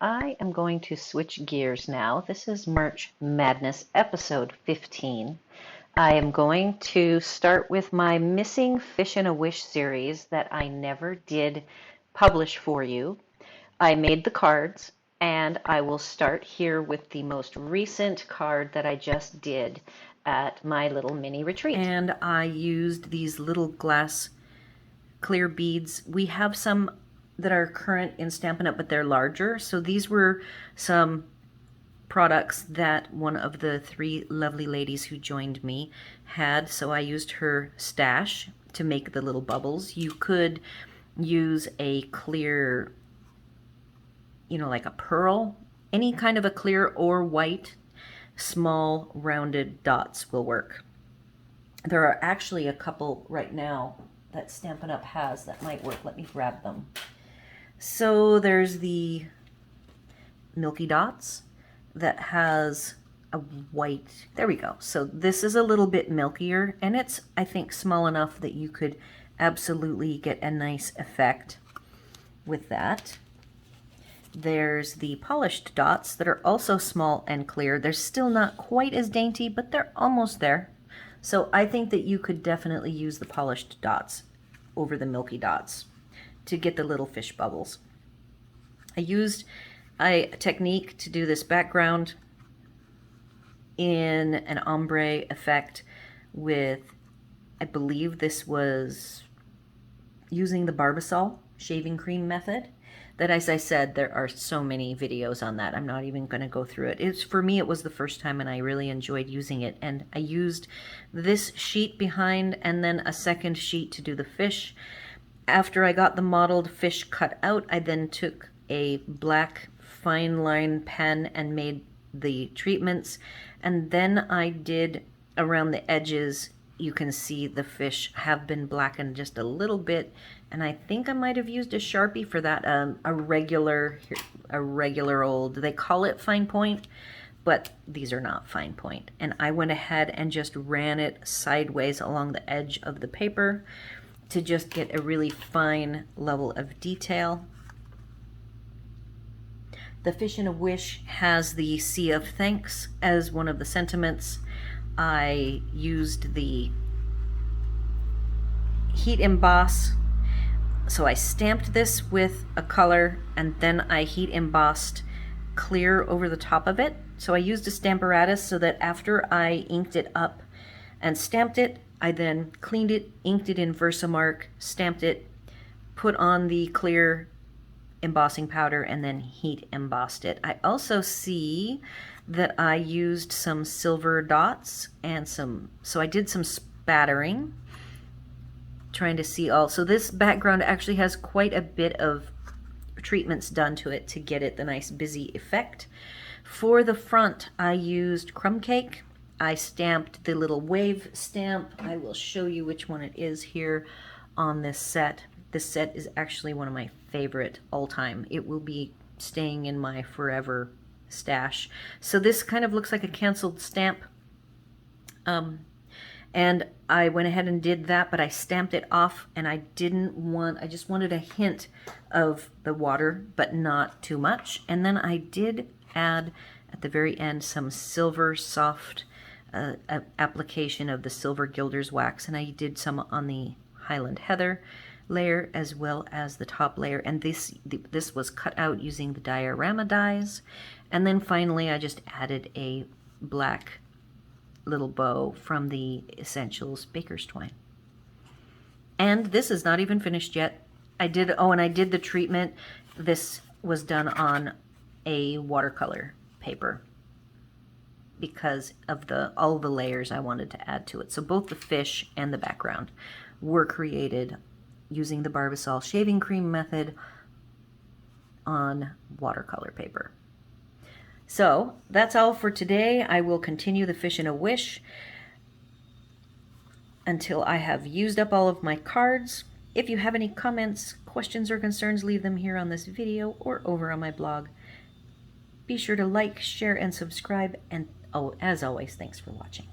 I am going to switch gears now. This is March Madness episode 15. I am going to start with my Missing Fish in a Wish series that I never did publish for you. I made the cards, and I will start here with the most recent card that I just did at my little mini retreat. And I used these little glass clear beads. We have some that are current in Stampin' Up, but they're larger. So these were some products that one of the three lovely ladies who joined me had. So I used her stash to make the little bubbles. You could use a clear, like a pearl, any kind of a clear or white. Small rounded dots will work. There are actually a couple right now that Stampin' Up has that might work. Let me grab them. So there's the Milky Dots that has a white, there we go. So this is a little bit milkier, and it's, I think, small enough that you could absolutely get a nice effect with that. There's the Polished Dots that are also small and clear. They're still not quite as dainty, but they're almost there. So I think that you could definitely use the Polished Dots over the Milky Dots to get the little fish bubbles. I used a technique to do this background in an ombre effect with, I believe this was using the Barbasol shaving cream method. That, as I said, there are so many videos on that. I'm not even going to go through it. For me, it was the first time, and I really enjoyed using it. And I used this sheet behind and then a second sheet to do the fish. After I got the modeled fish cut out, I then took a black fine line pen and made the treatments. And then I did around the edges. You can see the fish have been blackened just a little bit, and I think I might have used a Sharpie for that, a regular old, they call it fine point, but these are not fine point. And I went ahead and just ran it sideways along the edge of the paper to just get a really fine level of detail. The Fish in a Wish has the Sea of Thanks as one of the sentiments. I used the heat emboss. So I stamped this with a color, and then I heat embossed clear over the top of it. So I used a Stamparatus so that after I inked it up and stamped it, I then cleaned it, inked it in Versamark, stamped it, put on the clear embossing powder, and then heat embossed it. I also see that I used some silver dots and so I did some spattering, trying to see all. So this background actually has quite a bit of treatments done to it to get it the nice busy effect. For the front, I used crumb cake. I stamped the little wave stamp. I will show you which one it is here on this set. This set is actually one of my favorite all time. It will be staying in my forever stash. So this kind of looks like a canceled stamp. And I went ahead and did that, but I stamped it off, and I just wanted a hint of the water, but not too much. And then I did add at the very end some silver soft application of the silver gilder's wax, and I did some on the Highland Heather layer as well as the top layer, and this was cut out using the Diorama dies. And then finally I just added a black little bow from the Essentials Baker's Twine. And this is not even finished yet. I did the treatment. This was done on a watercolor paper because of all the layers I wanted to add to it. So both the fish and the background were created using the Barbasol shaving cream method on watercolor paper. So that's all for today. I will continue the Fish in a Wish until I have used up all of my cards. If you have any comments, questions, or concerns, leave them here on this video or over on my blog. Be sure to like, share, and subscribe, and as always, thanks for watching.